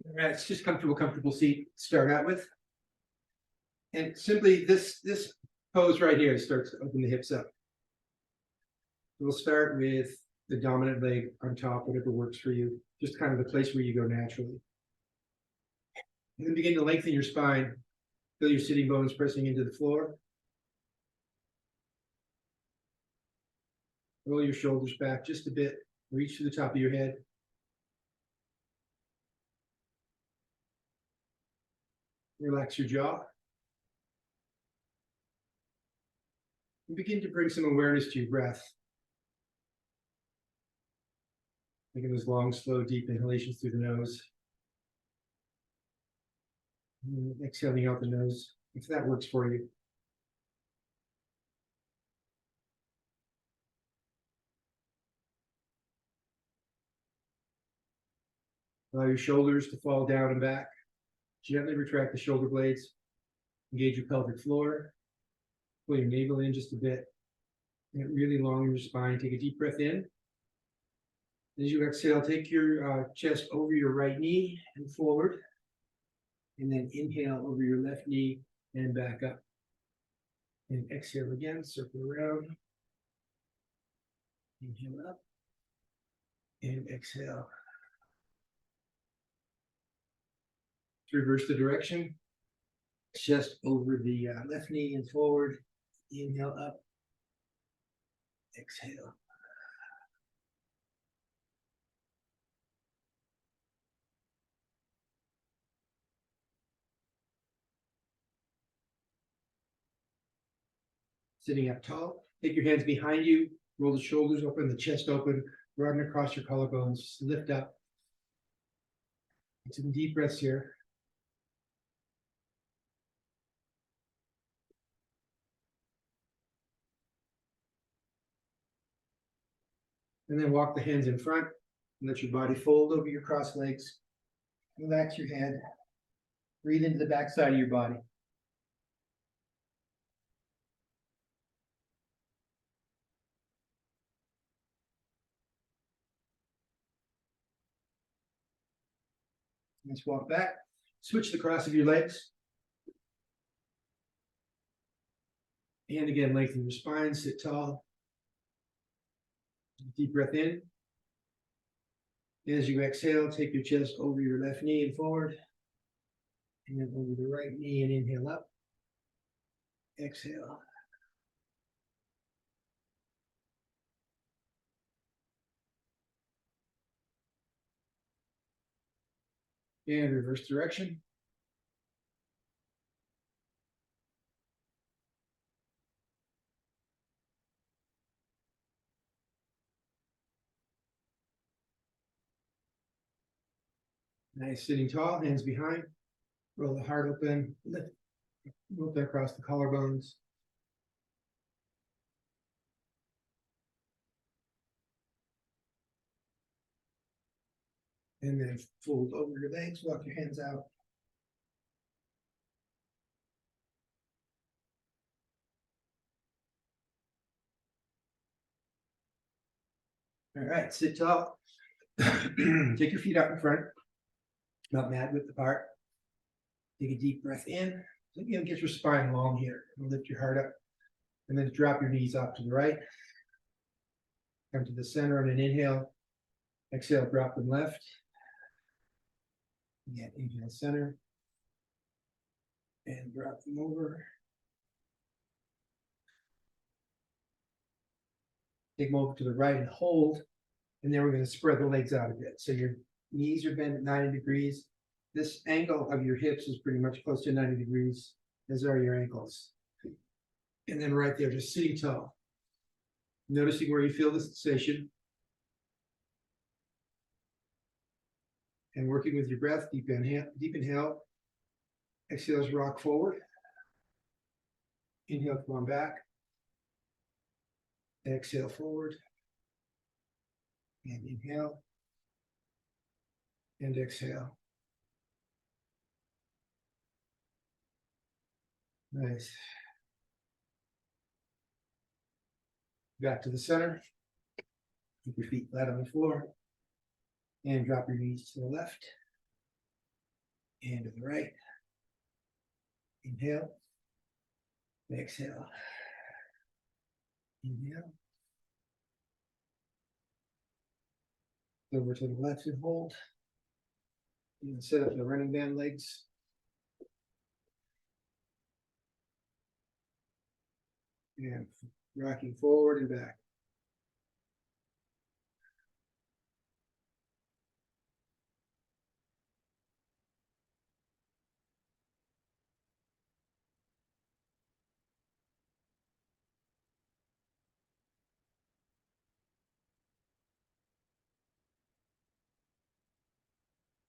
All right, it's just come to a comfortable seat to start out with. And simply this pose right here starts to open the hips up. We'll start with the dominant leg on top, whatever works for you, just kind of the place where you go naturally. And then begin to lengthen your spine. Feel your sitting bones pressing into the floor. Roll your shoulders back just a bit. Reach to the top of your head. Relax your jaw. And begin to bring some awareness to your breath. Making those long, slow, deep inhalations through the nose. And exhaling out the nose, if that works for you. Allow your shoulders to fall down and back. Gently retract the shoulder blades. Engage your pelvic floor. Pull your navel in just a bit. And really long in your spine. Take a deep breath in. As you exhale, take your chest over your right knee and forward. And then inhale over your left knee and back up. And exhale again, circle around. Inhale up. And exhale. Reverse the direction. Chest over the left knee and forward. Inhale up. Exhale. Sitting up tall. Take your hands behind you. Roll the shoulders open, the chest open. Broaden across your collarbones. Just lift up. Take some deep breaths here. And then walk the hands in front and let your body fold over your crossed legs. Relax your head. Breathe into the back side of your body. Let's walk back. Switch the cross of your legs. And again, lengthen your spine, sit tall. Deep breath in. As you exhale, take your chest over your left knee and forward. And then over the right knee and inhale up. Exhale. And reverse direction. Nice, sitting tall, hands behind. Roll the heart open, lift, roll that across the collarbones. And then fold over your legs, walk your hands out. All right, sit tall. Take your feet out in front, not mad width apart. Take a deep breath in. Again, get your spine long here. And lift your heart up. And then drop your knees off to the right. Come to the center on an inhale. Exhale, drop them left. Again, inhale, center. And drop them over. Take them over to the right and hold. And then we're going to spread the legs out a bit. So your knees are bent at 90 degrees. This angle of your hips is pretty much close to 90 degrees, as are your ankles. And then right there, just sitting tall. Noticing where you feel the sensation. And working with your breath, deep inhale. Exhale as rock forward. Inhale, come on back. Exhale forward. And inhale. And exhale. Nice. Back to the center. Keep your feet flat on the floor. And drop your knees to the left. And to the right. Inhale. Exhale. Inhale. Over to the left and hold. And set up the running man legs. And rocking forward and back.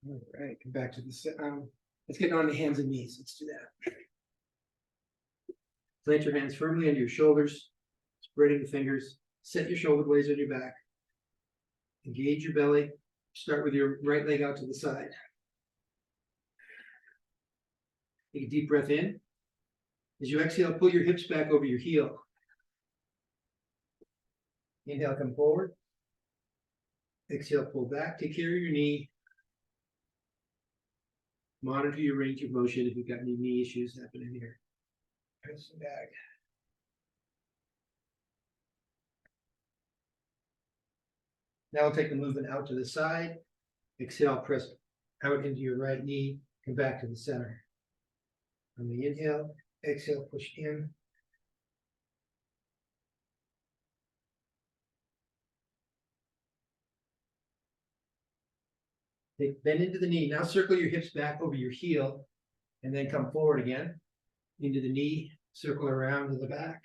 All right, come back to the let's get on the hands and knees. Let's do that. Plant your hands firmly under your shoulders, spreading the fingers. Set your shoulder blades on your back. Engage your belly. Start with your right leg out to the side. Take a deep breath in. As you exhale, pull your hips back over your heel. Inhale, come forward. Exhale, pull back. Take care of your knee. Monitor your range of motion if you've got any knee issues happening here. Press it back. Now we'll take the movement out to the side. Exhale, press out into your right knee. Come back to the center. On the inhale, exhale, push in. Bend into the knee. Now circle your hips back over your heel and then come forward again. Into the knee, circle around to the back.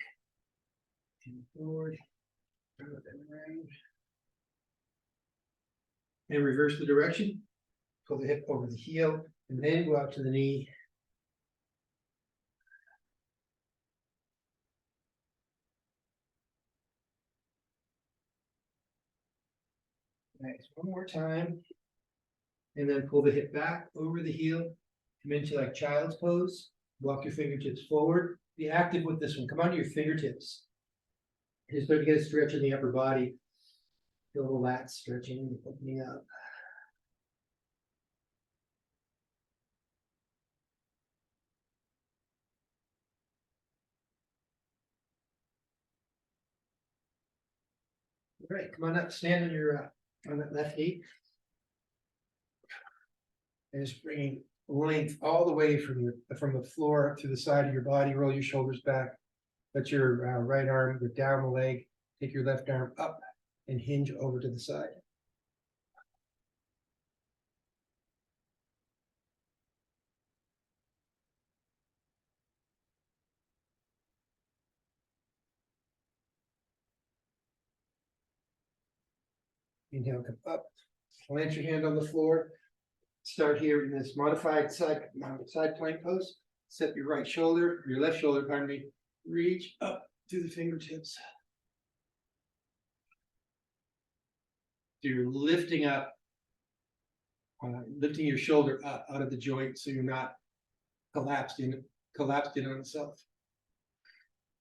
And forward. Around. And reverse the direction. Pull the hip over the heel and then go out to the knee. Nice. One more time. And then pull the hip back over the heel. Come into like child's pose. Walk your fingertips forward. Be active with this one. Come onto your fingertips. And start to get a stretch in the upper body. Feel the lats stretching, opening up. All right, come on up. Stand on your on that left knee. And just bringing length all the way from the floor to the side of your body. Roll your shoulders back. Let your right arm go down the leg. Take your left arm up and hinge over to the side. Inhale, come up. Plant your hand on the floor. Start here in this modified side plank pose. Set your right shoulder, your left shoulder, pardon me. Reach up to the fingertips. So you're lifting up, lifting your shoulder up out of the joint so you're not collapsed in on itself.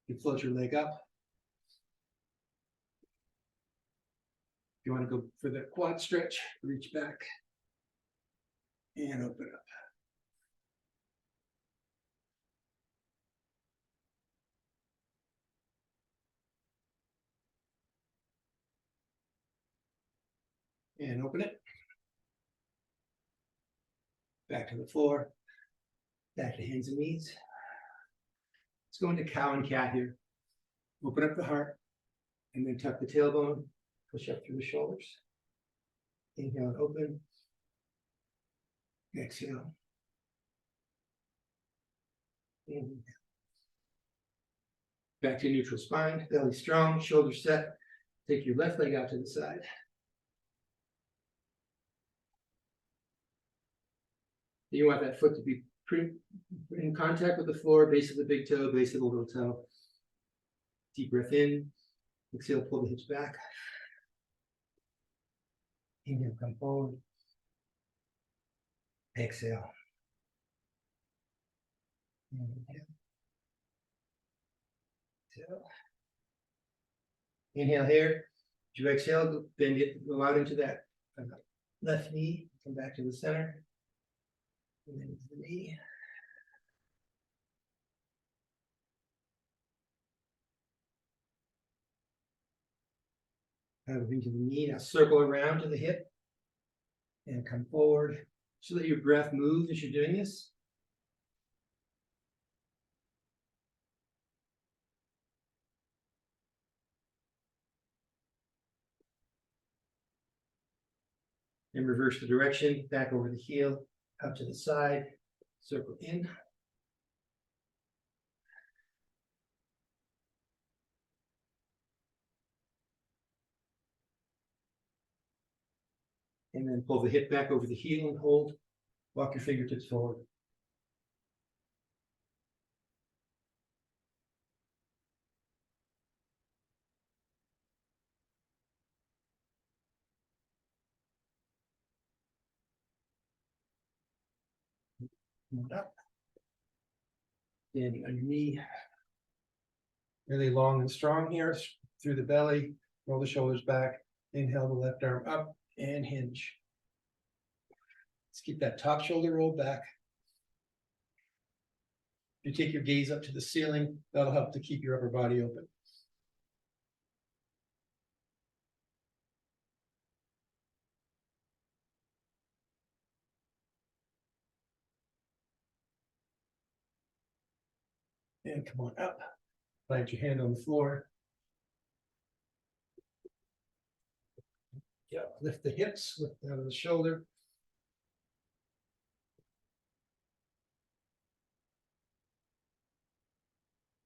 You float your leg up. If you want to go for the quad stretch, reach back and open up. And open it. Back to the floor. Back to hands and knees. Let's go into cow and cat here. Open up the heart and then tuck the tailbone. Push up through the shoulders. Inhale and open. Exhale. Inhale. Back to neutral spine, belly strong, shoulders set. Take your left leg out to the side. You want that foot to be in contact with the floor, base of the big toe, base of the little toe. Deep breath in. Exhale, pull the hips back. Inhale, come forward. Exhale. Inhale. Exhale. Inhale here. As you exhale, then go out into that left knee. Come back to the center. And then the knee. Into the knee. Now circle around to the hip and come forward. So let your breath move as you're doing this. And reverse the direction, back over the heel, up to the side, circle in. And then pull the hip back over the heel and hold. Walk your fingertips forward. Move up. Standing on your knee. Really long and strong here through the belly. Roll the shoulders back. Inhale the left arm up and hinge. Let's keep that top shoulder rolled back. You take your gaze up to the ceiling. That'll help to keep your upper body open. And come on up. Plant your hand on the floor. Yeah, lift the hips, lift out of the shoulder.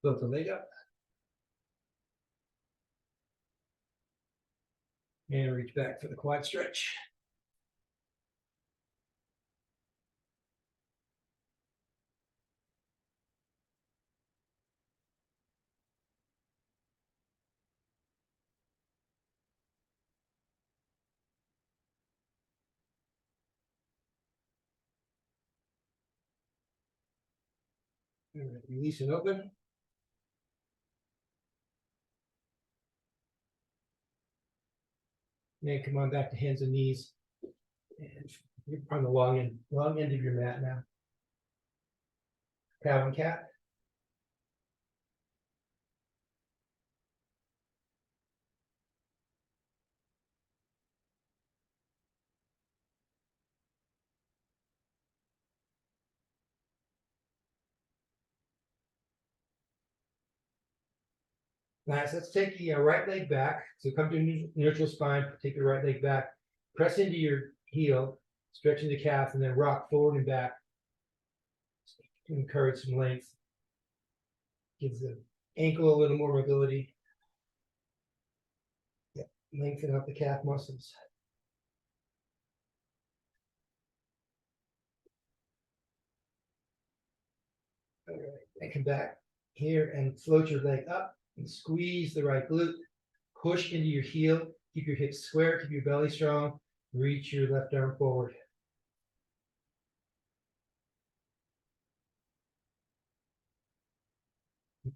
Float the leg up. And reach back for the quad stretch. All right, release and open. And come on back to hands and knees. And you're on the long end of your mat now. Cow and cat. Nice. Let's take the right leg back. So come to neutral spine. Take the right leg back. Press into your heel, stretching the calf, and then rock forward and back to encourage some length. Gives the ankle a little more mobility. Yep. Lengthen up the calf muscles. All right. And come back here and float your leg up and squeeze the right glute. Push into your heel. Keep your hips square. Keep your belly strong. Reach your left arm forward.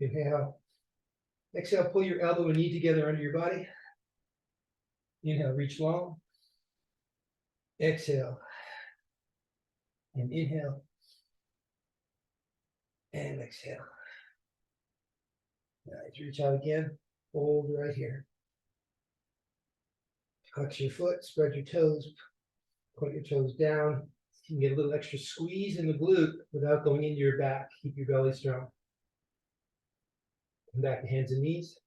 Inhale. Exhale, pull your elbow and knee together under your body. Inhale, reach long. Exhale. And inhale. And exhale. Nice. Reach out again. Hold right here. Flex your foot, spread your toes, put your toes down. You can get a little extra squeeze in the glute without going into your back. Keep your belly strong. Come back to hands and knees.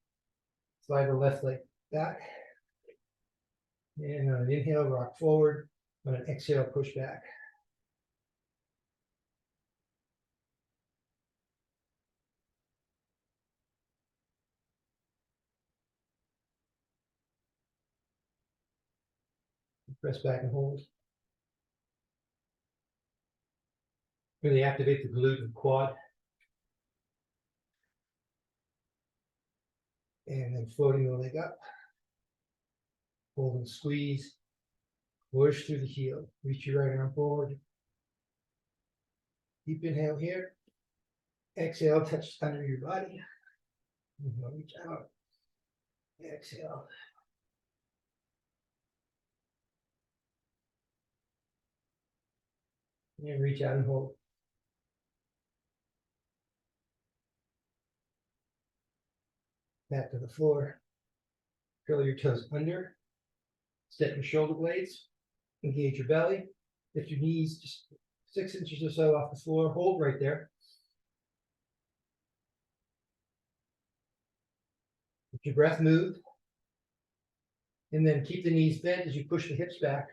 Slide the left leg back. And on an inhale, rock forward. On an exhale, push back. Press back and hold. Really activate the glute and quad. And then floating the leg up. Hold and squeeze. Push through the heel. Reach your right arm forward. Deep inhale here. Exhale, touch under your body. Inhale, reach out. Exhale. And reach out and hold. Back to the floor. Curl your toes under. Step your shoulder blades. Engage your belly. Lift your knees just 6 inches or so off the floor. Hold right there. Let your breath move. And then keep the knees bent as you push the hips back.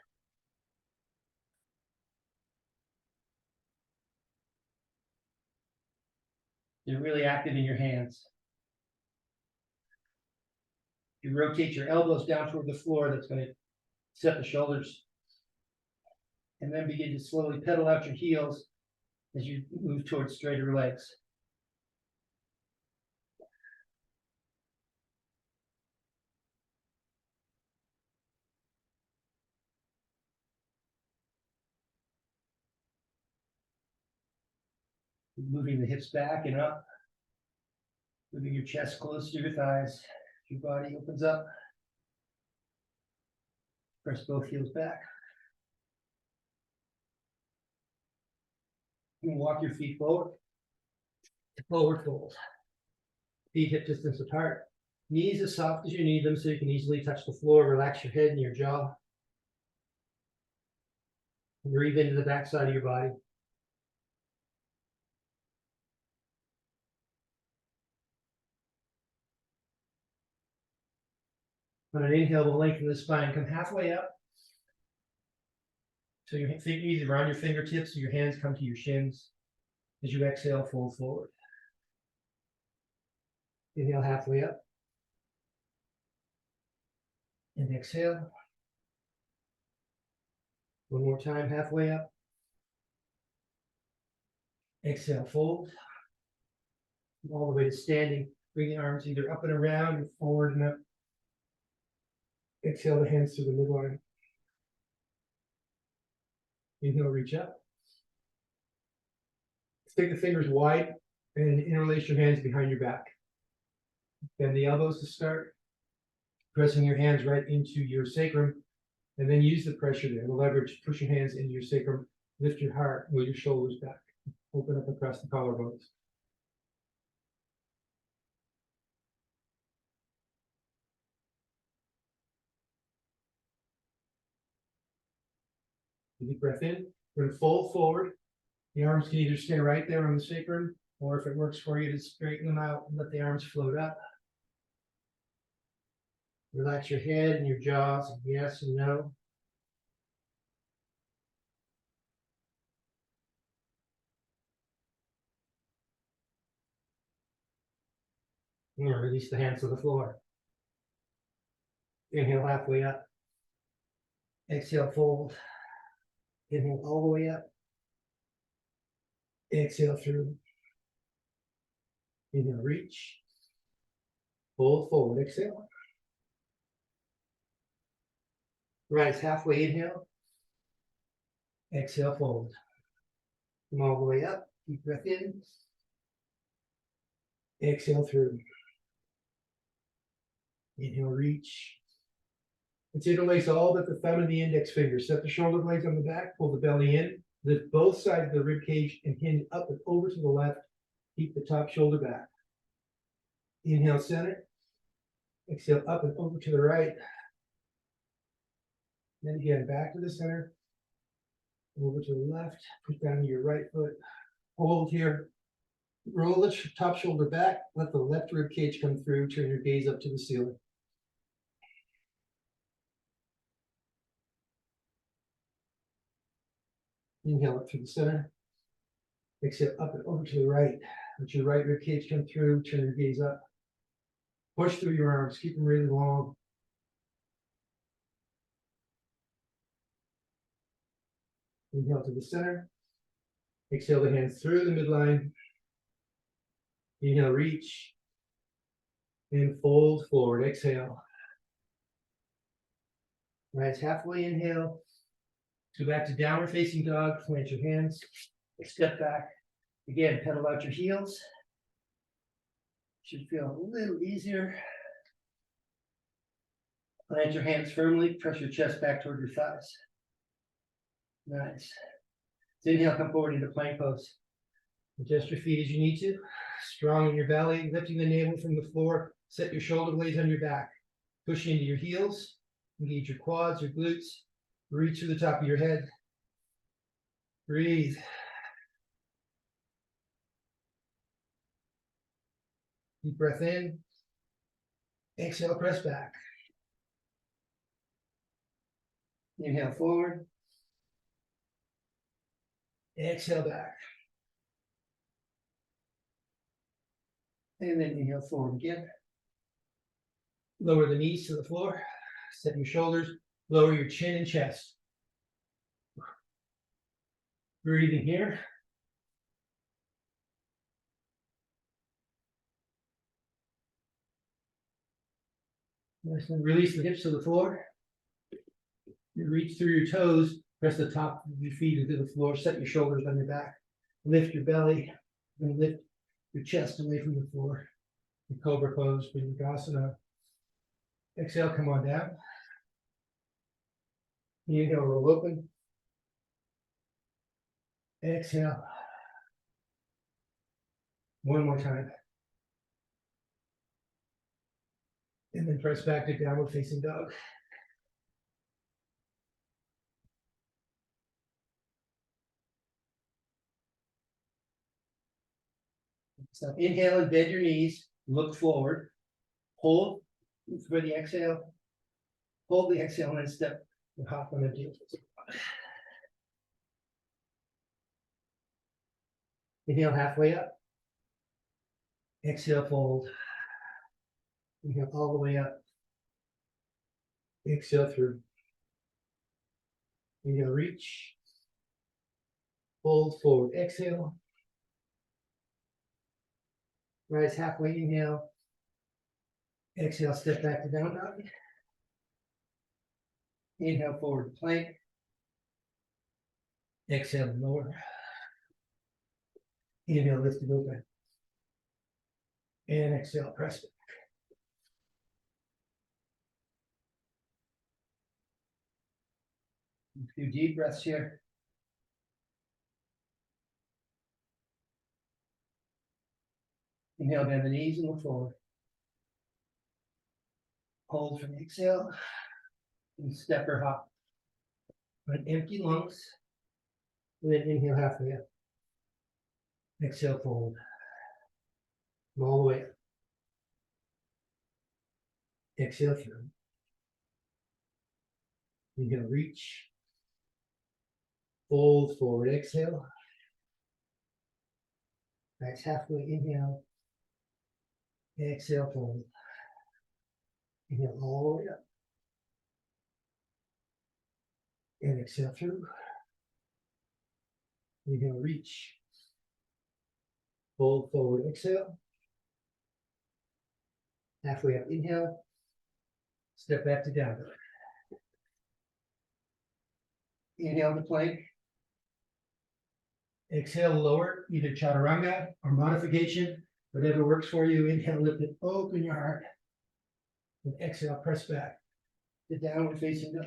You're really active in your hands. You rotate your elbows down toward the floor. That's going to set the shoulders. And then begin to slowly pedal out your heels as you move towards straighter legs. Moving the hips back and up. Moving your chest close to your thighs. Your body opens up. Press both heels back. You can walk your feet forward. Forward fold. Feet hip distance apart. Knees as soft as you need them so you can easily touch the floor. Relax your head and your jaw. Breathe into the backside of your body. On an inhale, we'll lengthen the spine. Come halfway up. So your feet knees around your fingertips, and your hands come to your shins. As you exhale, fold forward. Inhale halfway up. And exhale. One more time, halfway up. Exhale, fold. All the way to standing. Bring the arms either up and around or forward and up. Exhale the hands to the midline. Inhale, reach up. Stick the fingers wide and interlace your hands behind your back. Bend the elbows to start. Pressing your hands right into your sacrum. And then use the pressure there, the leverage. Push your hands into your sacrum. Lift your heart with your shoulders back. Open up and press the collarbones. Deep breath in. We're going to fold forward. The arms can either stay right there on the sacrum, or if it works for you, to straighten them out and let the arms float up. Relax your head and your jaws, yes and no. And release the hands to the floor. Inhale halfway up. Exhale, fold. Inhale all the way up. Exhale through. Inhale, reach. Fold forward, exhale. Rise halfway, inhale. Exhale, fold. Come all the way up. Deep breath in. Exhale through. Inhale, reach. Let's interlace all but the thumb and the index finger. Set the shoulder blades on the back, pull the belly in, lift both sides of the rib cage and hinge up and over to the left. Keep the top shoulder back. Inhale, center. Exhale, up and over to the right. Then again, back to the center. Over to the left. Push down to your right foot. Hold here. Roll the top shoulder back. Let the left rib cage come through. Turn your gaze up to the ceiling. Inhale up through the center. Exhale up and over to the right. Let your right rib cage come through. Turn your gaze up. Push through your arms. Keep them really long. Inhale to the center. Exhale the hands through the midline. Inhale, reach. And fold forward. Exhale. Rise halfway, inhale. Go back to downward facing dog. Plant your hands. Step back. Again, pedal out your heels. Should feel a little easier. Plant your hands firmly. Press your chest back toward your thighs. Nice. So inhale, come forward into plank pose. Adjust your feet as you need to. Strong in your belly, lifting the navel from the floor. Set your shoulder blades on your back. Push into your heels. Engage your quads, your glutes. Reach through the top of your head. Breathe. Deep breath in. Exhale, press back. Inhale forward. Exhale back. And then inhale forward again. Lower the knees to the floor. Set your shoulders. Lower your chin and chest. Breathing here. Release the hips to the floor. You reach through your toes. Press the top of your feet into the floor. Set your shoulders on your back. Lift your belly. And lift your chest away from the floor. The cobra pose, Yoga09232023. Exhale, come on down. Inhale, roll open. Exhale. One more time. And then press back to downward facing dog. So inhale and bend your knees. Look forward. Hold for the exhale. Hold the exhale and then step and hop on the heel. Inhale halfway up. Exhale, fold. Inhale all the way up. Exhale through. Inhale, reach. Fold forward. Exhale. Rise halfway. Inhale. Exhale, step back to down dog. Inhale, forward plank. Exhale, lower. Inhale, lift it open. And exhale, press it. A few deep breaths here. Inhale, bend the knees and look forward. Hold for the exhale. And step or hop. On empty lungs. And then inhale halfway up. Exhale, fold. Come all the way up. Exhale through. Inhale, reach. Fold forward, exhale. Rise halfway, inhale. Exhale, fold. Inhale all the way up. And exhale through. Inhale, reach. Fold forward, exhale. Halfway up, inhale. Step back to down dog. Inhale to plank. Exhale, lower, either chaturanga or modification, whatever works for you. Inhale, lift it, open your heart. And exhale, press back to downward facing dog.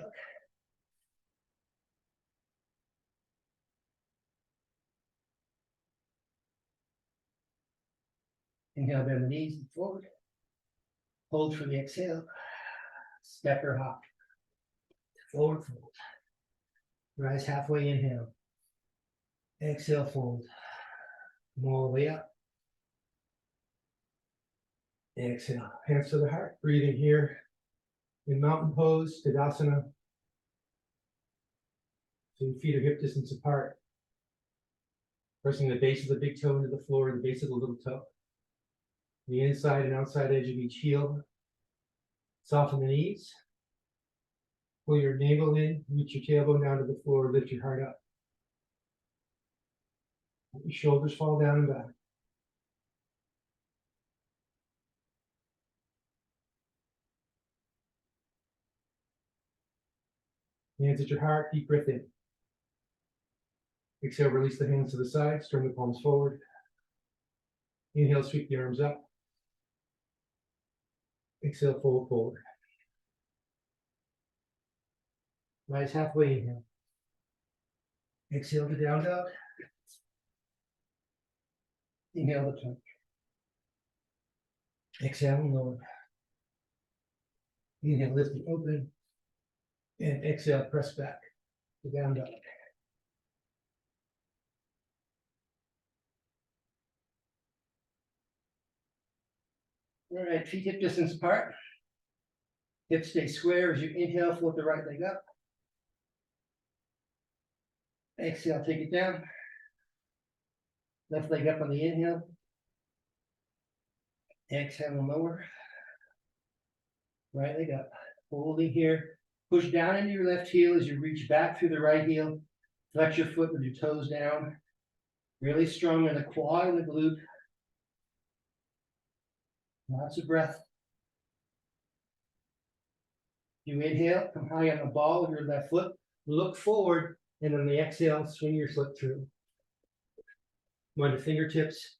Inhale, bend the knees and forward. Hold for the exhale. Step or hop. Forward fold. Rise halfway, inhale. Exhale, fold. Come all the way up. Exhale, hands to the heart. Breathing here in mountain pose, Tadasana. So your feet are hip distance apart. Pressing the base of the big toe into the floor and the base of the little toe. The inside and outside edge of each heel. Soften the knees. Pull your navel in, reach your tailbone down to the floor, lift your heart up. Let your shoulders fall down and back. Hands at your heart, deep breath in. Exhale, release the hands to the sides, turn the palms forward. Inhale, sweep the arms up. Exhale, fold forward. Rise halfway, inhale. Exhale to down dog. Inhale the plank. Exhale and lower. Inhale, lift it open. And exhale, press back to down dog. All right, feet hip distance apart. Hips stay square as you inhale, float the right leg up. Exhale, take it down. Left leg up on the inhale. Exhale and lower. Right leg up. Holding here. Push down into your left heel as you reach back through the right heel. Flex your foot with your toes down. Really strong in the quad and the glute. Lots of breath. You inhale, come high on the ball with your left foot. Look forward, and on the exhale, swing your foot through. Go to fingertips.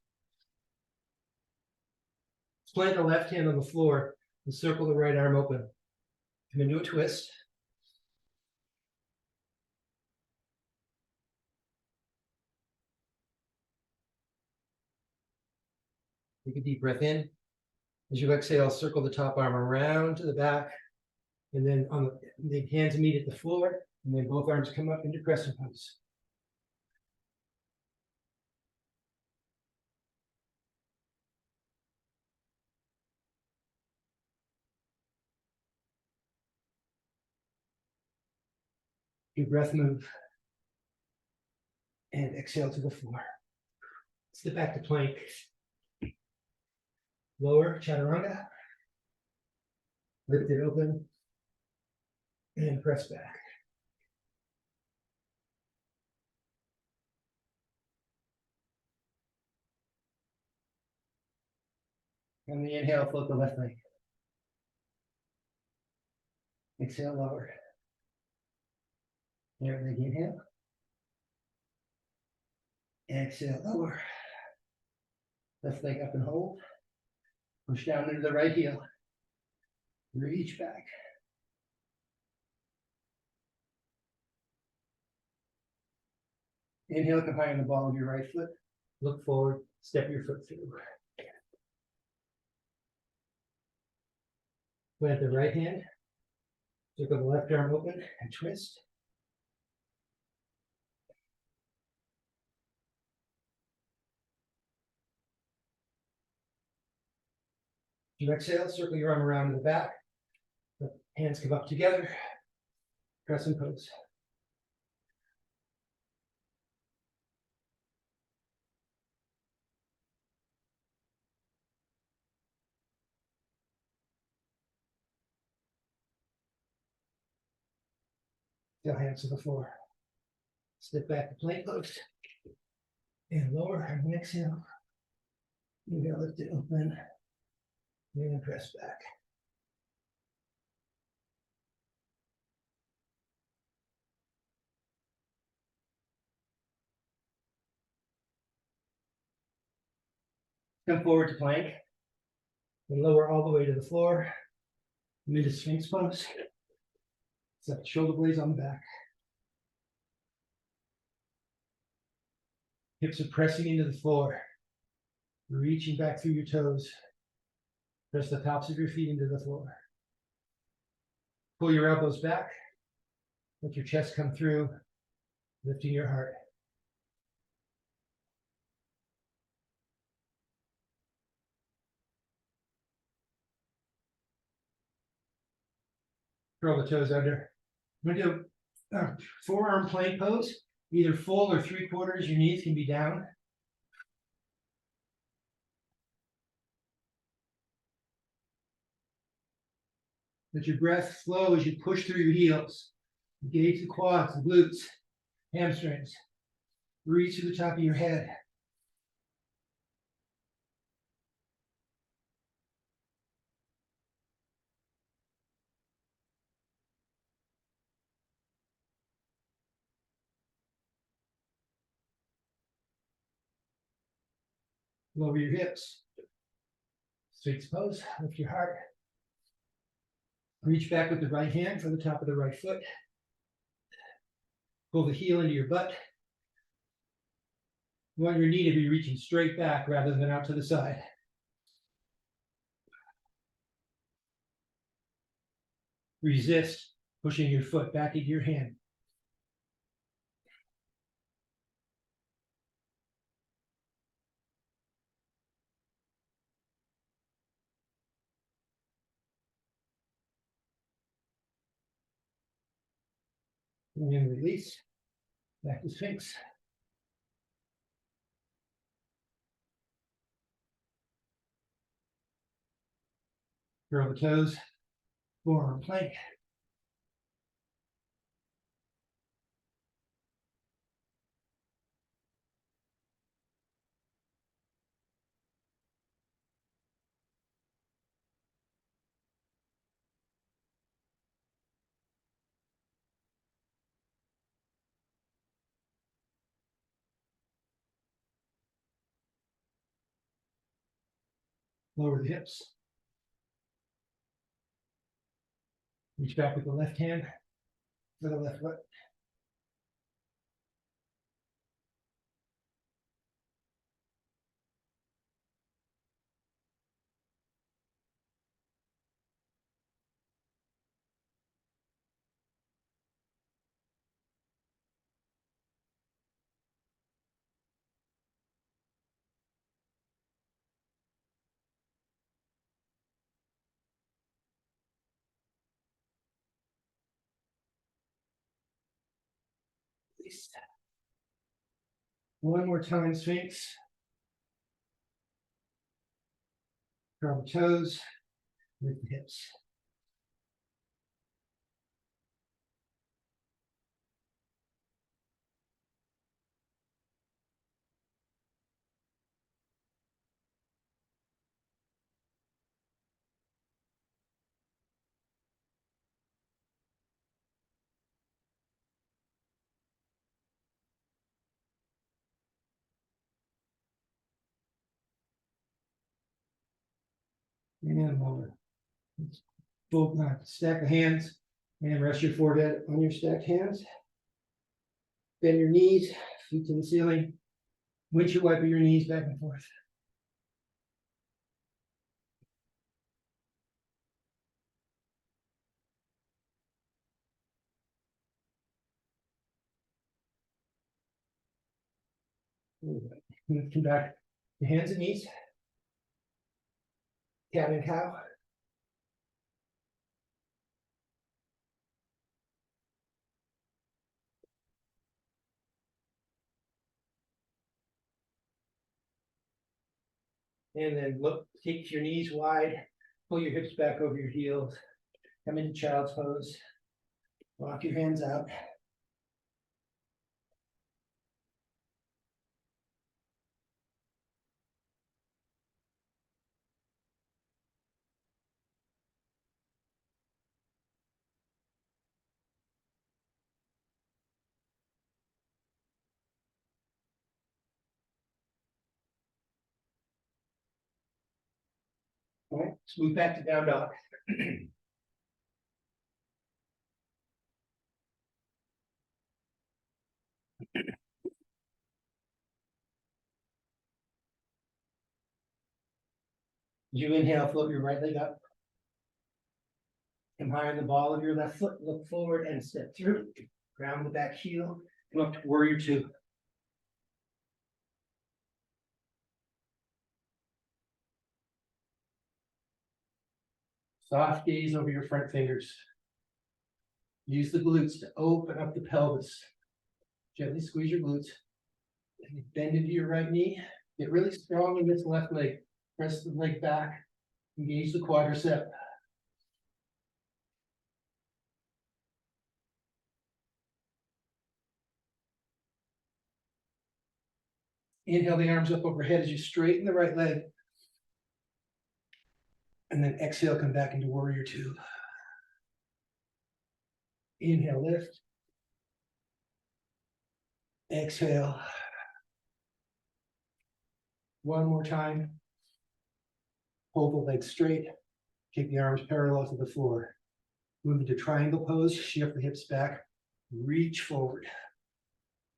Plant the left hand on the floor and circle the right arm open. Come into a twist. Take a deep breath in. As you exhale, circle the top arm around to the back, and then on the hands meet at the floor, and then both arms come up into crescent pose. Your breath move. And exhale to the floor. Step back to plank. Lower chaturanga. Lift it open. And press back. On the inhale, float the left leg. Exhale, lower. Right leg inhale. Exhale, lower. Left leg up and hold. Push down into the right heel. Reach back. Inhale, come high on the ball of your right foot. Look forward, step your foot through. Plant the right hand. Circle the left arm open and twist. You exhale, circle your arm around to the back. The hands come up together. Crescent pose. Still hands to the floor. Step back to plank pose. And lower and exhale. Inhale, lift it open. And press back. Come forward to plank. And lower all the way to the floor. Into Sphinx pose. Set the shoulder blades on the back. Hips are pressing into the floor. Reaching back through your toes. Press the tops of your feet into the floor. Pull your elbows back. Let your chest come through, lifting your heart. Curl the toes under. I'm going to do a forearm plank pose, either full or 3/4. Your knees can be down. Let your breath flow as you push through your heels. Engage the quads, the glutes, hamstrings. Reach to the top of your head. Lower your hips. Sphinx pose, lift your heart. Reach back with the right hand for the top of the right foot. Pull the heel into your butt. You want your knee to be reaching straight back rather than out to the side. Resist pushing your foot back into your hand. And then release. Back to Sphinx. Curl the toes. Forearm plank. Lower the hips. Reach back with the left hand for the left foot. Release. One more time, Sphinx. Curl the toes, lift the hips. And lower. Full stack of hands and rest your forehead on your stacked hands. Bend your knees, feet to the ceiling. Windshield wiper your knees back and forth. Come back to hands and knees. Cat and cow. And then look, take your knees wide, pull your hips back over your heels, come into child's pose, walk your hands out. All right, let's move back to down dog. You inhale, float your right leg up. Come higher on the ball of your left foot, look forward and step through. Ground the back heel, come up to warrior two. Soft gaze over your front fingers. Use the glutes to open up the pelvis. Gently squeeze your glutes. Bend into your right knee. Get really strong in this left leg. Press the leg back. Engage the quadricep. Inhale the arms up overhead as you straighten the right leg. And then exhale, come back into warrior two. Inhale, lift. Exhale. One more time. Hold the legs straight. Keep the arms parallel to the floor. Move into triangle pose. Shift the hips back. Reach forward.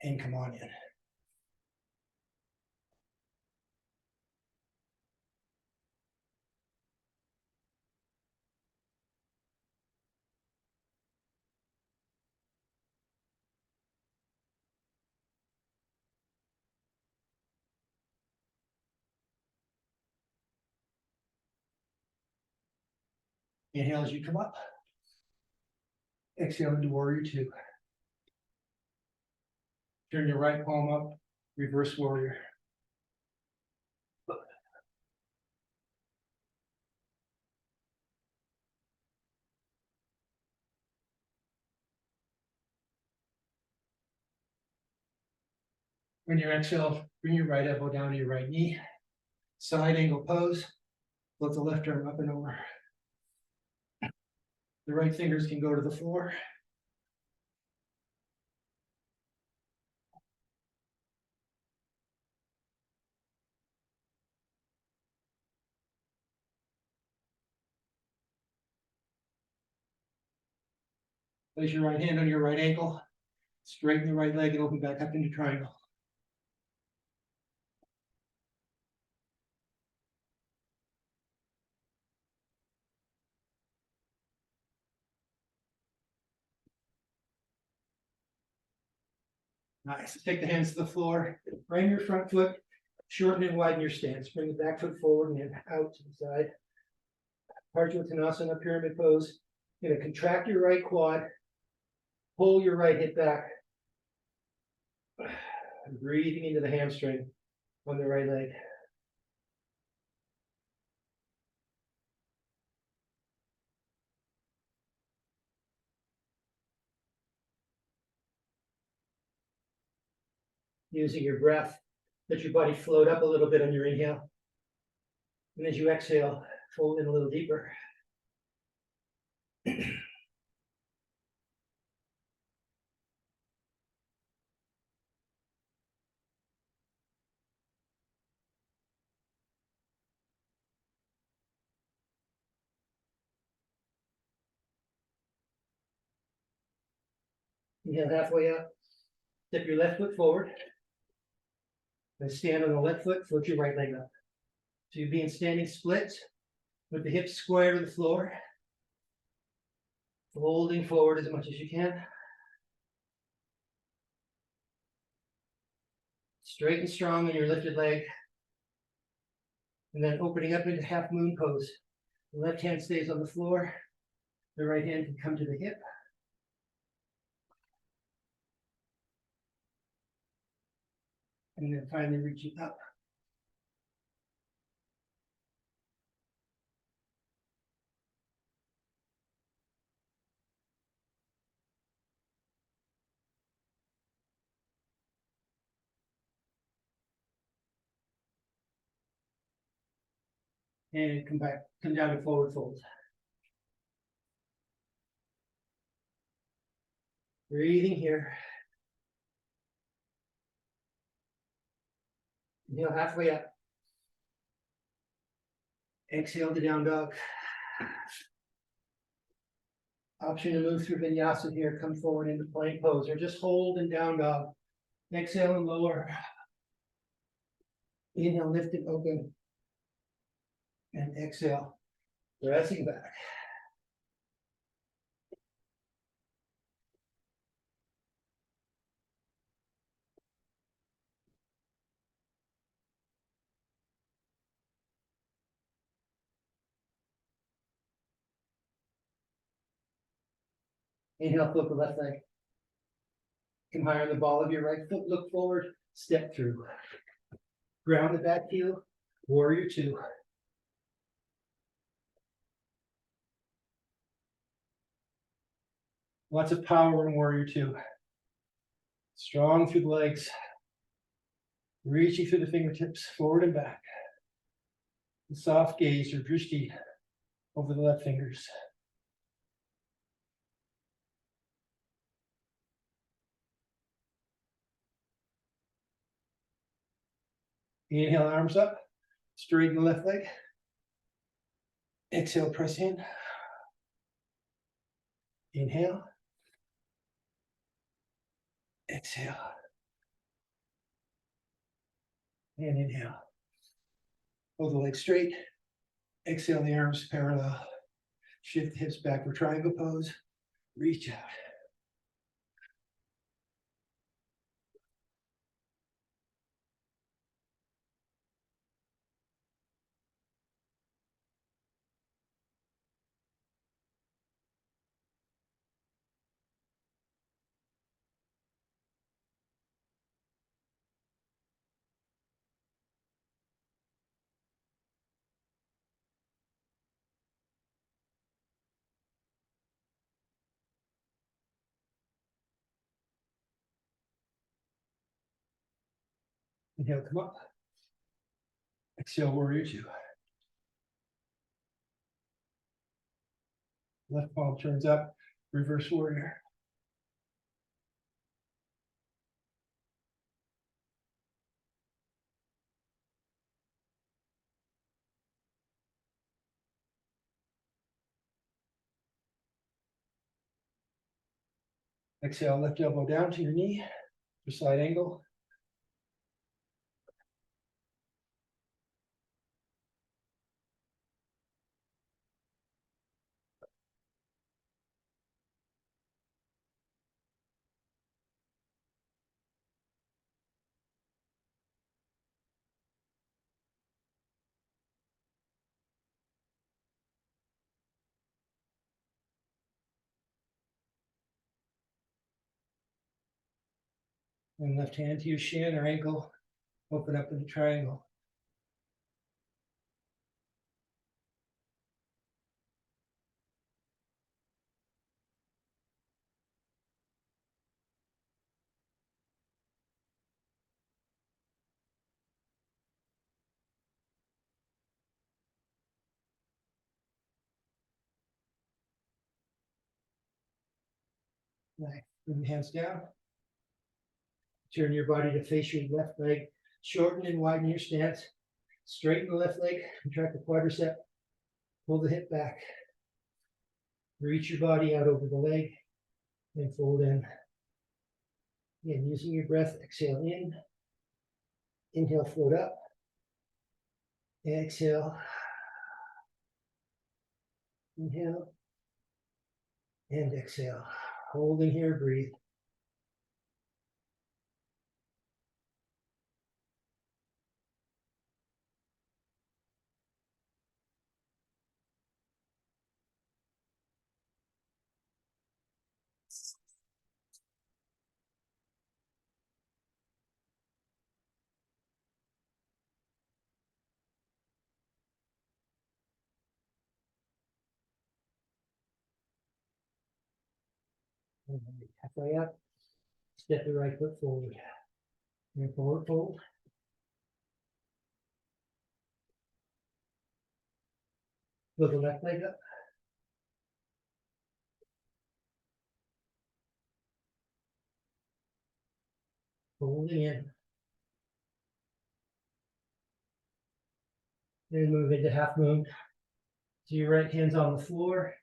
And come on in. Inhale as you come up. Exhale into warrior two. Turn your right palm up, reverse warrior. When you exhale, bring your right elbow down to your right knee. Side angle pose. Float the left arm up and over. The right fingers can go to the floor. Place your right hand on your right ankle. Straighten the right leg and open back up into triangle. Nice. Take the hands to the floor. Bring your front foot. Shorten and widen your stance. Bring the back foot forward and then out to the side. Parsvottanasana, pyramid pose. You're going to contract your right quad. Pull your right hip back. Breathing into the hamstring on the right leg. Using your breath, let your body float up a little bit on your inhale. And as you exhale, fold in a little deeper. Inhale halfway up. Step your left foot forward. And stand on the left foot, float your right leg up. So you'll be in standing splits with the hips square to the floor. Folding forward as much as you can. Straight and strong on your lifted leg. And then opening up into half moon pose. The left hand stays on the floor. The right hand can come to the hip. And then finally reaching up. And come back, come down to forward fold. Breathing here. Inhale halfway up. Exhale to down dog. Option to move through vinyasa here. Come forward into plank pose or just hold in down dog. Exhale and lower. Inhale, lift it open. And exhale, pressing back. Inhale, flip the left leg. Come higher on the ball of your right foot, look forward, step through. Ground the back heel, warrior two. Lots of power in warrior two. Strong through the legs. Reaching through the fingertips, forward and back. And soft gaze or drishti over the left fingers. Inhale, arms up. Straighten the left leg. Exhale, press in. Inhale. Exhale. And inhale. Hold the legs straight. Exhale, the arms parallel. Shift the hips back for triangle pose. Reach out. Inhale, come up. Exhale, warrior two. Left palm turns up, reverse warrior. Exhale, left elbow down to your knee for side angle. And left hand to your shin or ankle, open up in a triangle. Nice. Bring the hands down. Turn your body to face your left leg. Shorten and widen your stance. Straighten the left leg. Contract the quadricep. Pull the hip back. Reach your body out over the leg and fold in. Again, using your breath, exhale in. Inhale, float up. Exhale. Inhale. And exhale. Holding here, breathe. Halfway up. Step the right foot forward. And forward fold. Put the left leg up. Holding in. Then move into half moon. So your right hand's on the floor,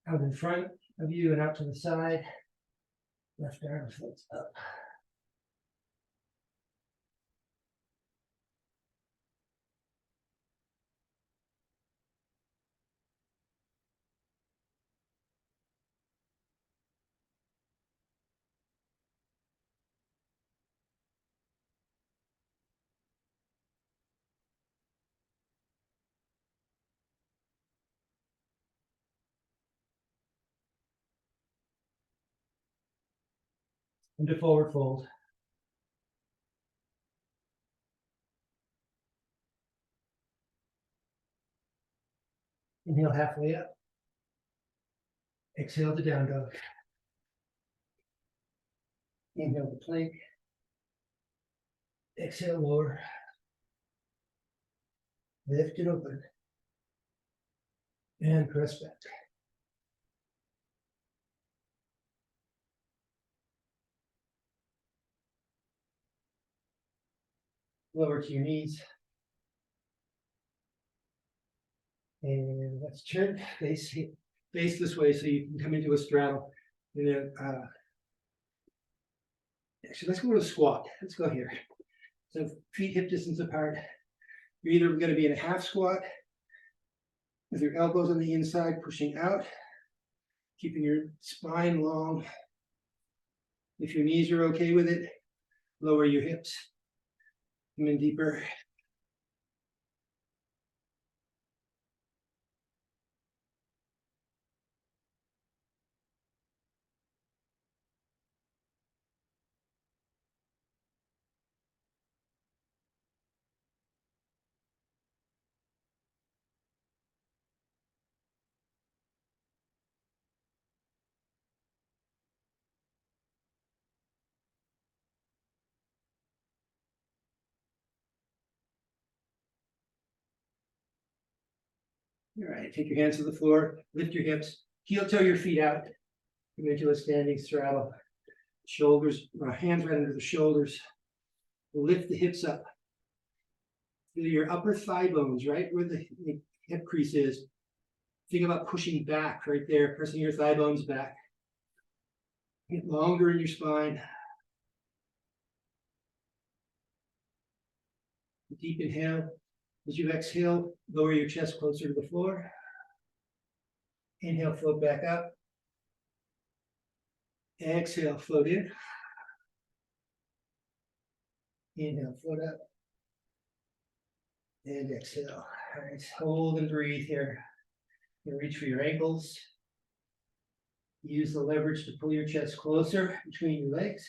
out in front of you and out to the side. Left arm floats up. Into forward fold. Inhale halfway up. Exhale to down dog. Inhale to plank. Exhale lower. Lift it open. And press back. Lower to your knees. And let's turn face this way so you can come into a straddle. And then actually let's go to a squat. Let's go here. So feet hip distance apart. You're either going to be in a half squat with your elbows on the inside pushing out, keeping your spine long. If your knees are okay with it, lower your hips. Come in deeper. All right, take your hands to the floor, lift your hips, heel toe your feet out, come into a standing straddle. Shoulders, hands right under the shoulders. Lift the hips up. Feel your upper thigh bones, right where the hip crease is. Think about pushing back right there, pressing your thigh bones back. Get longer in your spine. Deep inhale. As you exhale, lower your chest closer to the floor. Inhale, float back up. Exhale, float in. Inhale, float up. And exhale. All right, hold and breathe here. You reach for your ankles. Use the leverage to pull your chest closer between your legs.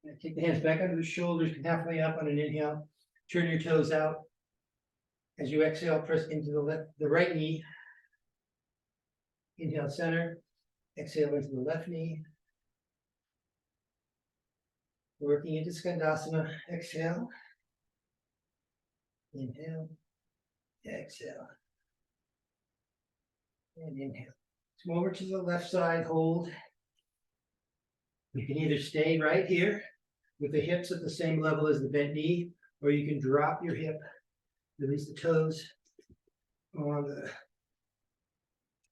And take the hands back under the shoulders, halfway up on an inhale. Turn your toes out. As you exhale, press into the right knee. Inhale, center. Exhale into the left knee. Working into Skandasana. Exhale. Inhale. Exhale. And inhale. Come over to the left side, hold. You can either stay right here with the hips at the same level as the bent knee, or you can drop your hip, release the toes on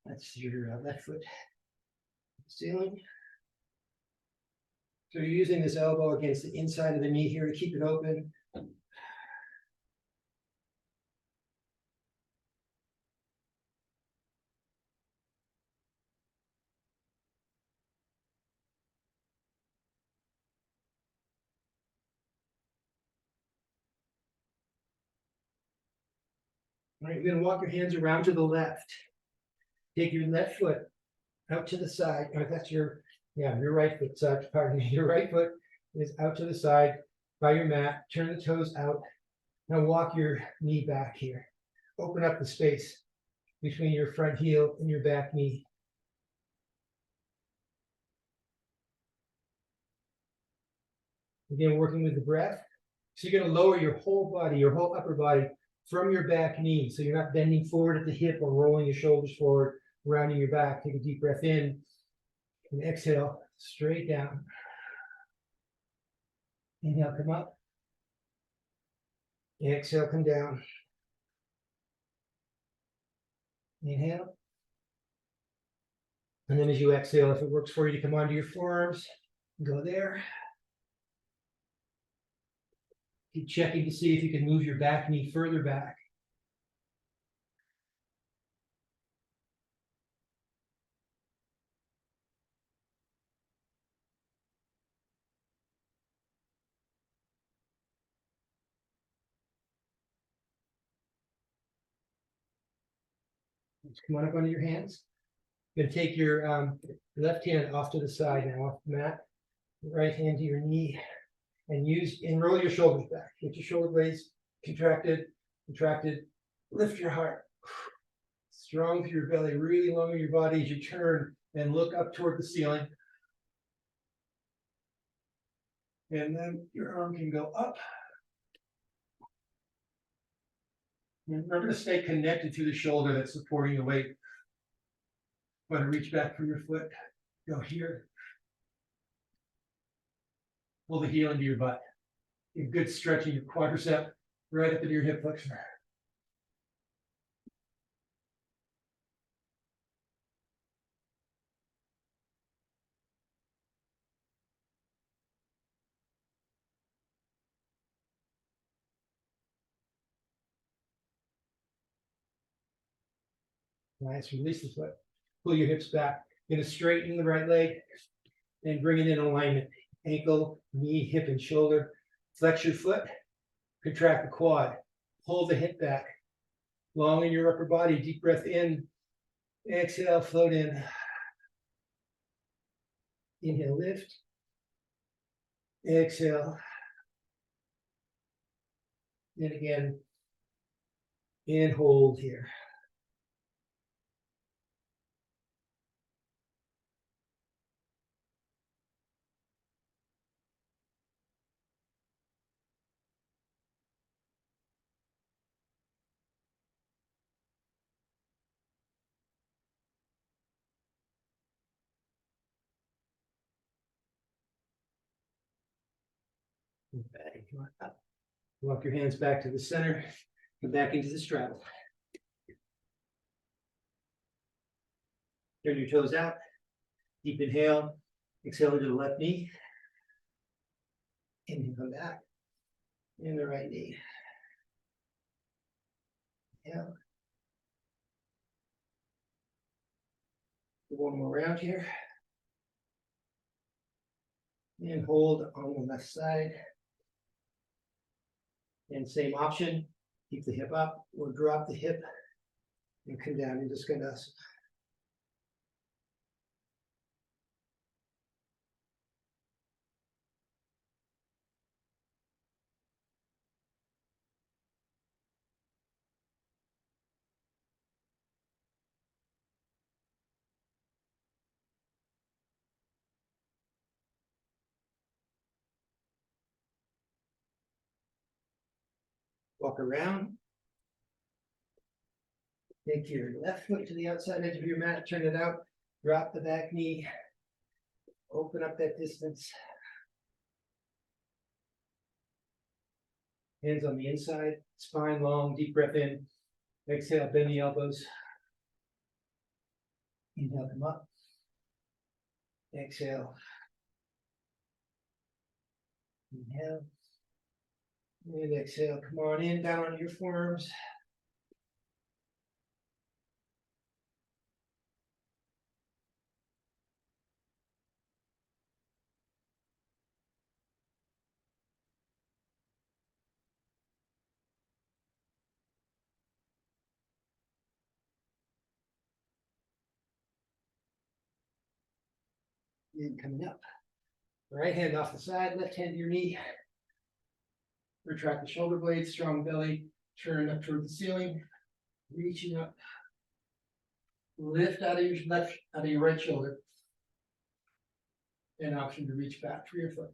that's your left foot ceiling. So you're using this elbow against the inside of the knee here to keep it open. All right, you're going to walk your hands around to the left. Take your left foot out to the side. Oh, that's your right foot. Pardon me. Your right foot is out to the side by your mat. Turn the toes out. Now walk your knee back here. Open up the space between your front heel and your back knee. Again, working with the breath. So you're going to lower your whole body, your whole upper body from your back knee. So you're not bending forward at the hip or rolling your shoulders forward, rounding your back. Take a deep breath in and exhale straight down. Inhale, come up. Exhale, come down. Inhale. And then as you exhale, if it works for you to come onto your forearms, go there. Keep checking to see if you can move your back knee further back. Come on up onto your hands. You're going to take your left hand off to the side now, off the mat. Right hand to your knee, and roll your shoulders back. Get your shoulder blades contracted. Lift your heart. Strong through your belly, really long in your body as you turn and look up toward the ceiling. And then your arm can go up. And remember to stay connected to the shoulder that's supporting the weight. Want to reach back from your foot. Go here. Pull the heel into your butt. A good stretching your quadricep right up into your hip flexor. Nice. Release the foot. Pull your hips back. Going to straighten the right leg and bring it in alignment. Ankle, knee, hip, and shoulder. Flex your foot. Contract the quad. Pull the hip back. Long in your upper body. Deep breath in. Exhale, float in. Inhale, lift. Exhale. And again, and hold here. Back. Walk your hands back to the center and back into the straddle. Turn your toes out. Deep inhale. Exhale to the left knee. And come back. And the right knee. Inhale. One more round here. And hold on the left side. And same option. Keep the hip up or drop the hip and come down into Skandasana. Walk around. Take your left foot to the outside edge of your mat, turn it out, drop the back knee, open up that distance. Hands on the inside, spine long, deep breath in. Exhale, bend the elbows. Inhale, come up. Exhale. Inhale. And exhale, come on in, down on your forearms. And coming up. Right hand off the side, left hand to your knee. Retract the shoulder blades, strong belly, turn up toward the ceiling, reaching up. Lift out of your right shoulder. An option to reach back for your foot.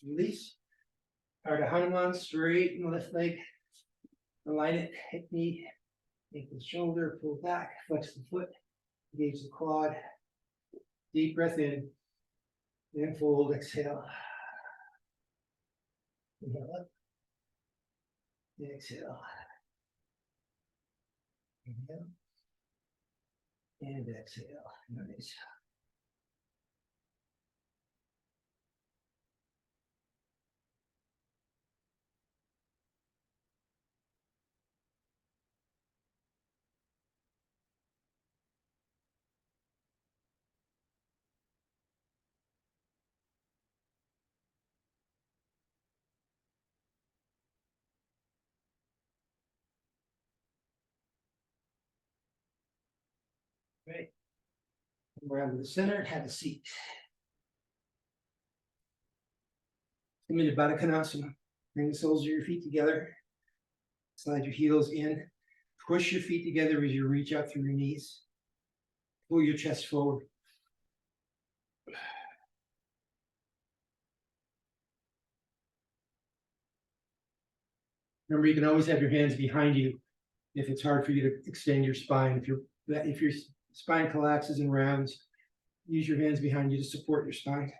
Release. Ardha Hanuman, straighten the left leg. Align it, hip knee, make the shoulder, pull back, flex the foot, engage the quad. Deep breath in, and fold, exhale. Inhale up. Exhale. Inhale. And exhale. Nice. Great. Around to the center and have a seat. Come into Baddha Konasana. Bring the soles of your feet together. Slide your heels in. Push your feet together as you reach out through your knees. Pull your chest forward. Remember, you can always have your hands behind you if it's hard for you to extend your spine. If your spine collapses and rounds, use your hands behind you to support your spine.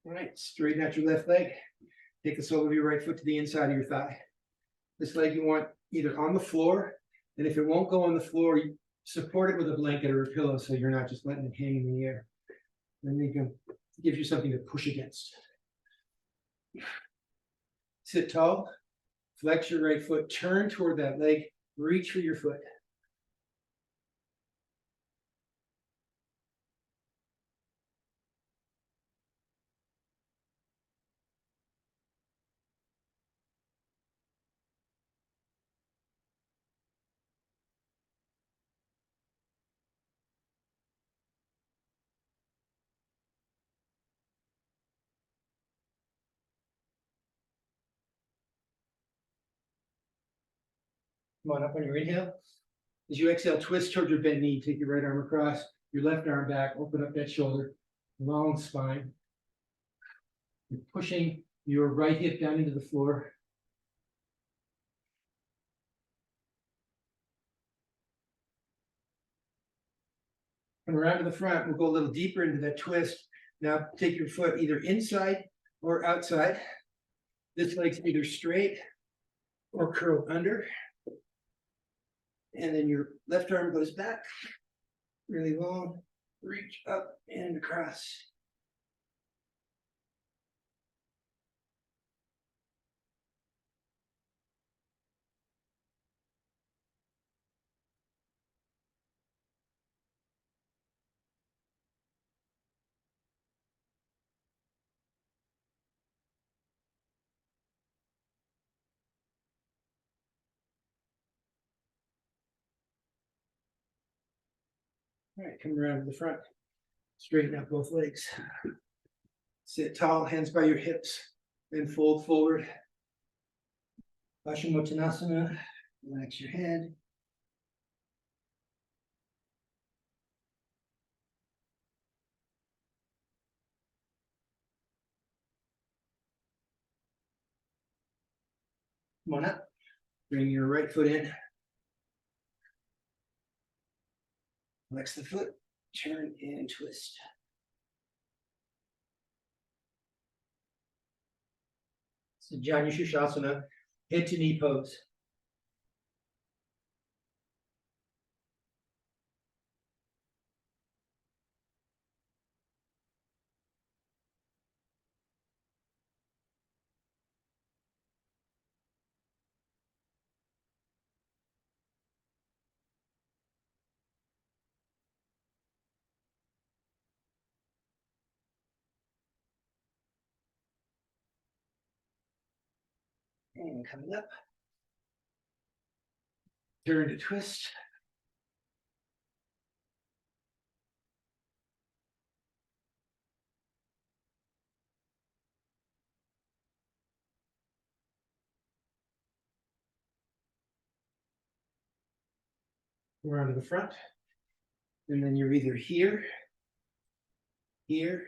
All right, straighten out your left leg. Take the sole of your right foot to the inside of your thigh. This leg you want either on the floor, and if it won't go on the floor, you support it with a blanket or a pillow so you're not just letting it hang in the air. Then you can give you something to push against. Sit tall, flex your right foot, turn toward that leg, reach for your foot. Come on up on your inhale. As you exhale, twist towards your bent knee. Take your right arm across, your left arm back, open up that shoulder, long spine. You're pushing your right hip down into the floor. Come around to the front. We'll go a little deeper into that twist. Now take your foot either inside or outside. This leg's either straight or curled under. And then your left arm goes back, really long, reach up and across. All right, come around to the front. Straighten out both legs. Sit tall, hands by your hips, then fold forward. Paschimottanasana, relax your head. Come on up. Bring your right foot in. Flex the foot, turn and twist. So Janu Shirshasana, head to knee pose. And coming up. Turn to twist. Around to the front. And then you're either here, here,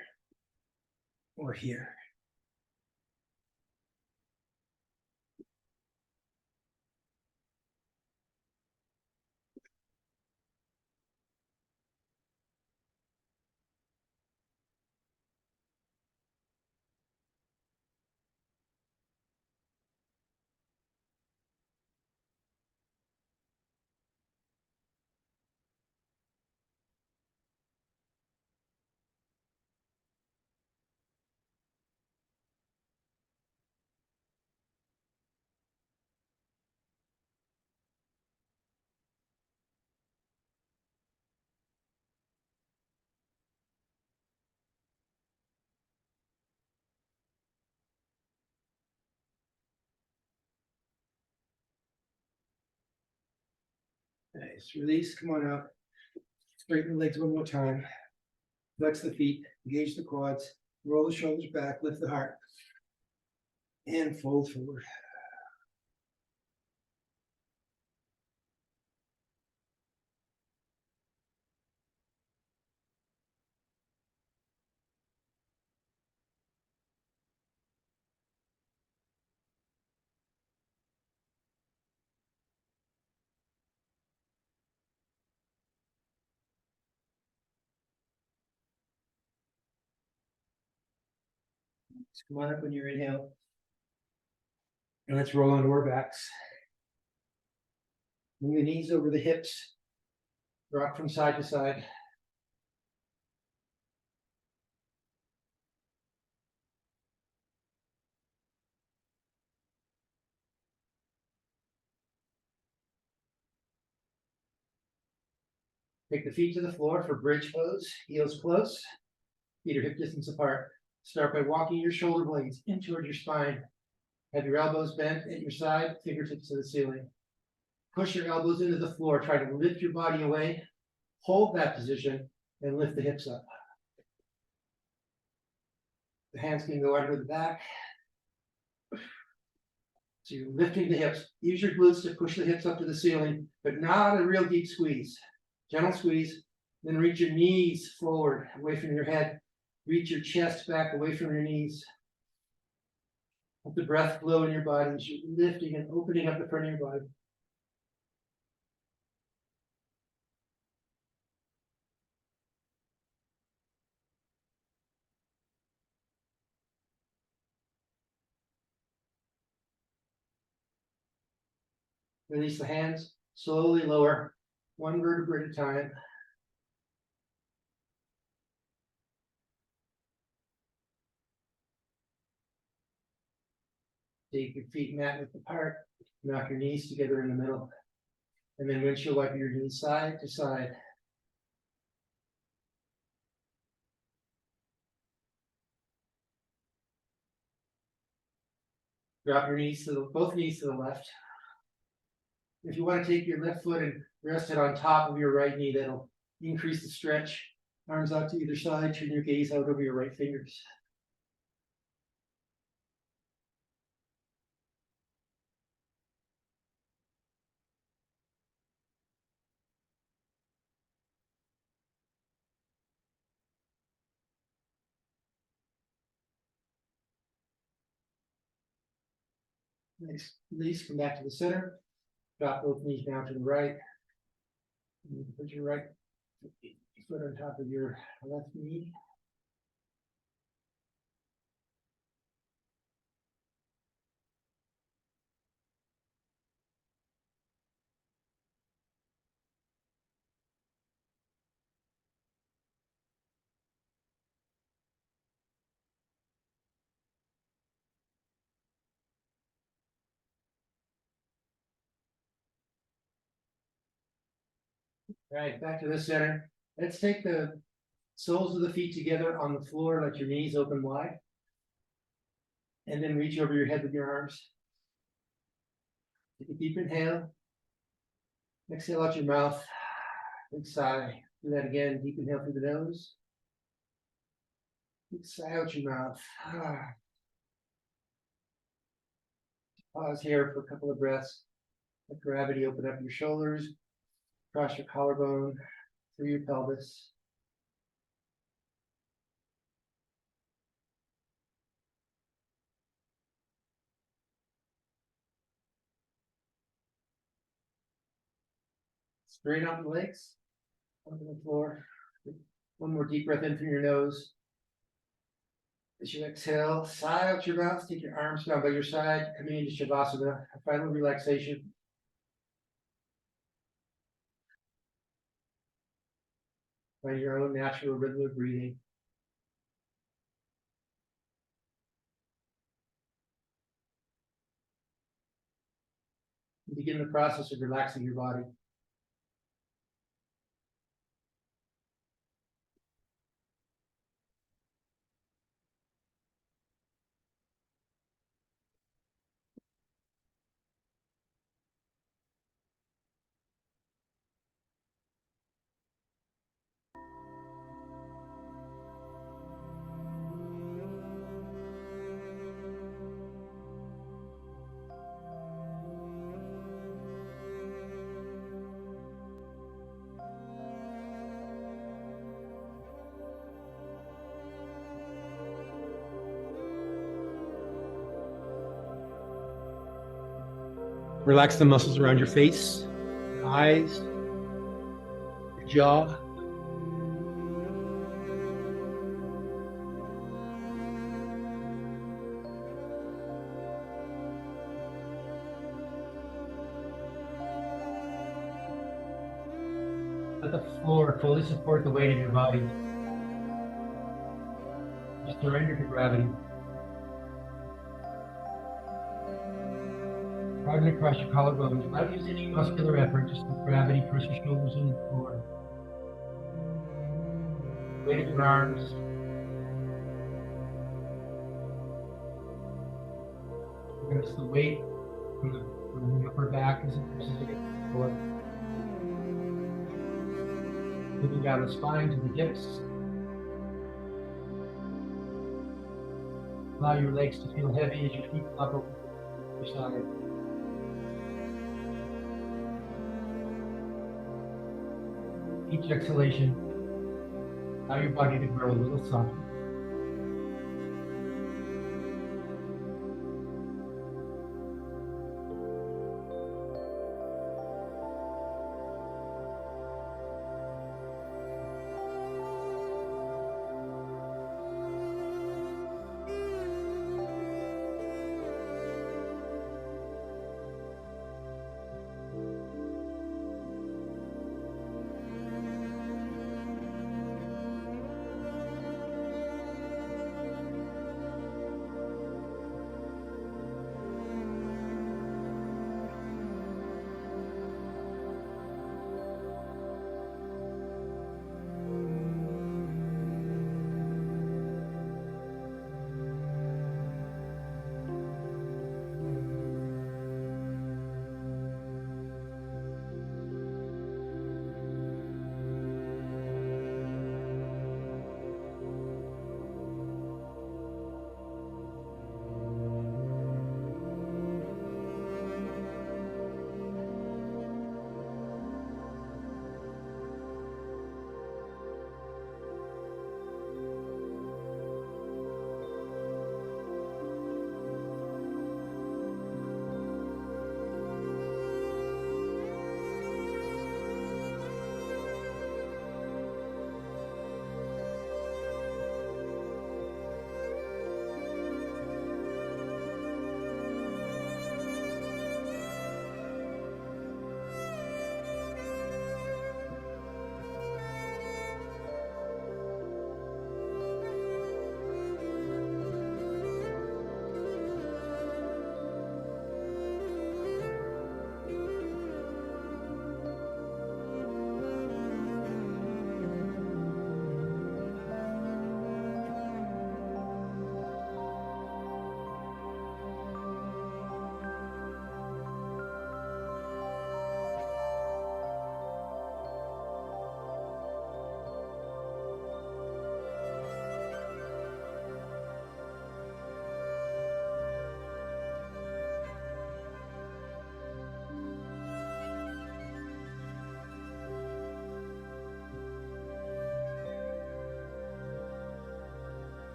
or here. Nice. Release. Come on out. Straighten the legs one more time. Flex the feet. Engage the quads. Roll the shoulders back. Lift the heart. And fold forward. Come on up when you inhale. And let's roll onto our backs. Bring the knees over the hips. Rock from side to side. Take the feet to the floor for bridge pose, heels close, feet are hip distance apart. Start by walking your shoulder blades in towards your spine. Have your elbows bent at your side, fingertips to the ceiling. Push your elbows into the floor, try to lift your body away, hold that position, and lift the hips up. The hands can go under the back. So you're lifting the hips. Use your glutes to push the hips up to the ceiling, but not a real deep squeeze. Gentle squeeze, then reach your knees forward, away from your head. Reach your chest back away from your knees. Let the breath flow in your body as you're lifting and opening up the front of your body. Release the hands, slowly lower, one vertebra at a time. Take your feet mat width apart, knock your knees together in the middle, and then windshield wiper your knees side to side. Drop your knees to both knees to the left. If you want to take your left foot and rest it on top of your right knee, that'll increase the stretch. Arms out to either side, turn your gaze out over your right fingers. Nice. Release, come back to the center. Drop both knees down to the right. And put your right foot on top of your left knee. All right, back to the center. Let's take the soles of the feet together on the floor, let your knees open wide. And then reach over your head with your arms. Take a deep inhale. Exhale out your mouth. Big sigh. Do that again. Deep inhale through the nose. Big sigh out your mouth. Pause here for a couple of breaths. Let gravity open up your shoulders, across your collarbone, through your pelvis. Straighten out the legs, onto the floor. One more deep breath in through your nose. As you exhale, sigh out your mouth, take your arms down by your side, coming into Shavasana, a final relaxation. Find your own natural rhythm of breathing. Begin the process of relaxing your body. Relax the muscles around your face, your eyes, your jaw. Let the floor fully support the weight of your body. Just surrender to gravity. Harden across your collarbones without using any muscular effort, just with gravity. Press your shoulders on the floor. Weight of your arms. Notice the weight from the upper back as it pushes against the floor. Moving down the spine to the hips. Allow your legs to feel heavy as your feet flop over your side. Each exhalation, allow your body to grow a little softer.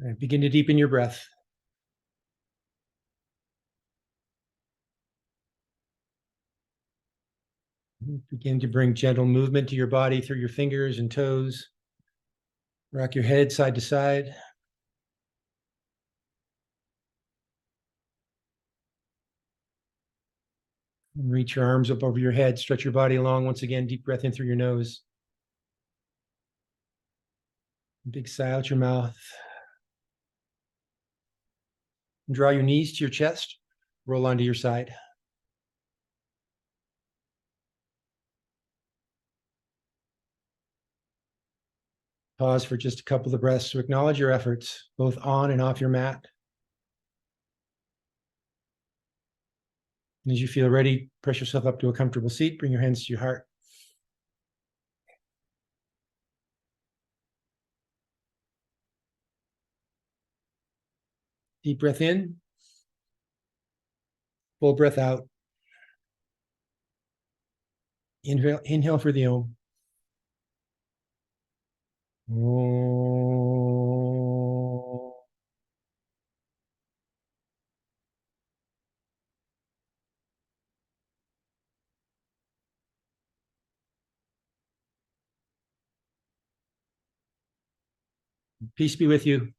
All right, begin to deepen your breath. Begin to bring gentle movement to your body through your fingers and toes. Rock your head side to side. And reach your arms up over your head. Stretch your body long. Once again, deep breath in through your nose. Big sigh out your mouth. And draw your knees to your chest. Roll onto your side. Pause for just a couple of breaths to acknowledge your efforts, both on and off your mat. And as you feel ready, press yourself up to a comfortable seat. Bring your hands to your heart. Deep breath in. Full breath out. Inhale for the Om. Om. Peace be with you.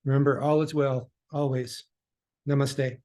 Remember, all is well, always. Namaste.